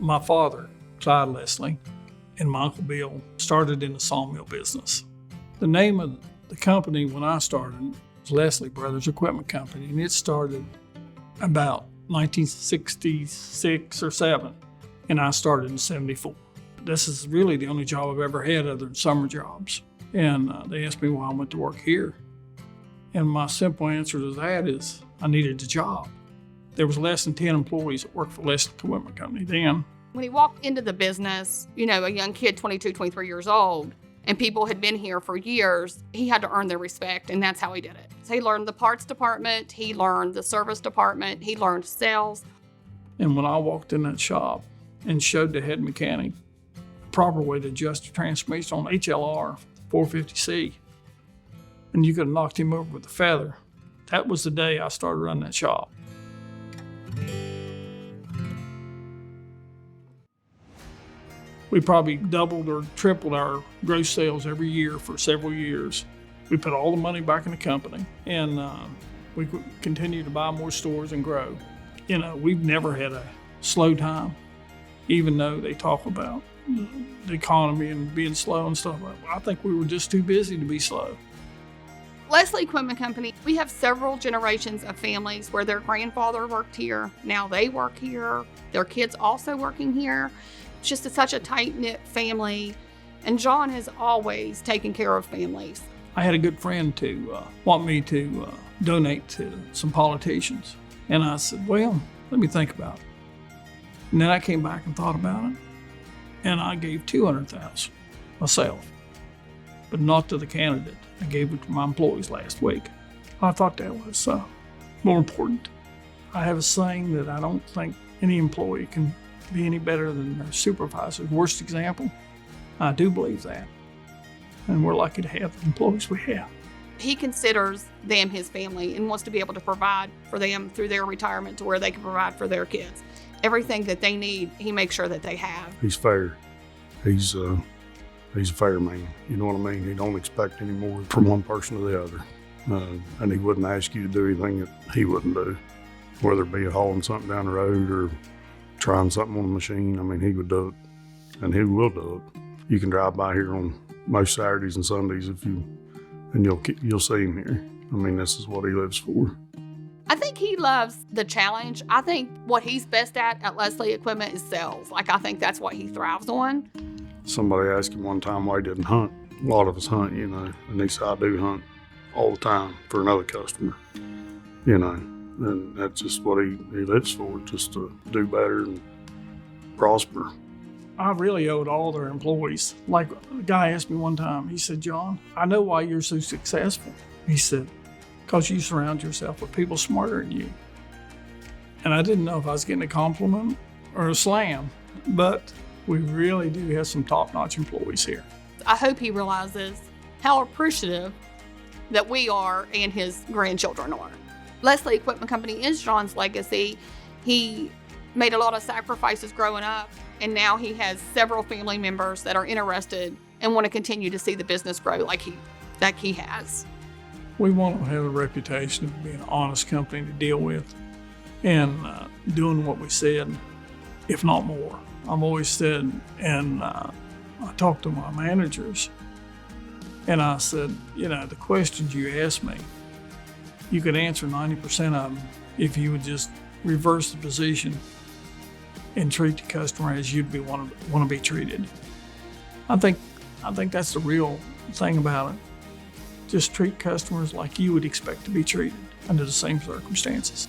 My father, Clyde Leslie, and my Uncle Bill started in the sawmill business. The name of the company when I started was Leslie Brothers Equipment Company, and it started about 1966 or 7, and I started in 74. This is really the only job I've ever had other than summer jobs. And they asked me why I went to work here. And my simple answer to that is I needed a job. There was less than 10 employees that worked for Leslie Equipment Company then. When he walked into the business, a young kid, 22, 23 years old, and people had been here for years, he had to earn their respect, and that's how he did it. So he learned the parts department, he learned the service department, he learned sales. And when I walked in that shop and showed the head mechanic the proper way to adjust the transmission on HLR 450C, and you could have knocked him over with a feather, that was the day I started running that shop. We probably doubled or tripled our gross sales every year for several years. We put all the money back in the company, and we continue to buy more stores and grow. We've never had a slow time, even though they talk about the economy and being slow and stuff like that. I think we were just too busy to be slow. Leslie Equipment Company, we have several generations of families where their grandfather worked here. Now they work here. Their kids also working here. It's just such a tight-knit family, and John has always taken care of families. I had a good friend to want me to donate to some politicians, and I said, well, let me think about it. And then I came back and thought about it, and I gave $200,000 myself, but not to the candidate. I gave it to my employees last week. I thought that was more important. I have a saying that I don't think any employee can be any better than their supervisor's worst example. I do believe that. And we're lucky to have the employees we have. He considers them his family and wants to be able to provide for them through their retirement to where they can provide for their kids. Everything that they need, he makes sure that they have. He's fair. He's a fair man. You know what I mean? He don't expect any more from one person to the other. And he wouldn't ask you to do anything that he wouldn't do, whether it be hauling something down the road or trying something on a machine. I mean, he would do it, and he will do it. You can drive by here on most Saturdays and Sundays and you'll see him here. I mean, this is what he lives for. I think he loves the challenge. I think what he's best at Leslie Equipment is sales. I think that's what he thrives on. Somebody asked him one time why he didn't hunt. A lot of us hunt, and he said, I do hunt all the time for another customer, and that's just what he lives for, just to do better and prosper. I really owed all their employees. Like a guy asked me one time, he said, John, I know why you're so successful. He said, because you surround yourself with people smarter than you. And I didn't know if I was getting a compliment or a slam, but we really do have some top-notch employees here. I hope he realizes how appreciative that we are and his grandchildren are. Leslie Equipment Company is John's legacy. He made a lot of sacrifices growing up, and now he has several family members that are interested and want to continue to see the business grow like he has. We want to have a reputation of being an honest company to deal with and doing what we said, if not more. I've always said, and I talked to my managers, and I said, the questions you asked me, you could answer 90% of them if you would just reverse the position and treat the customer as you'd want to be treated. I think that's the real thing about it. Just treat customers like you would expect to be treated under the same circumstances.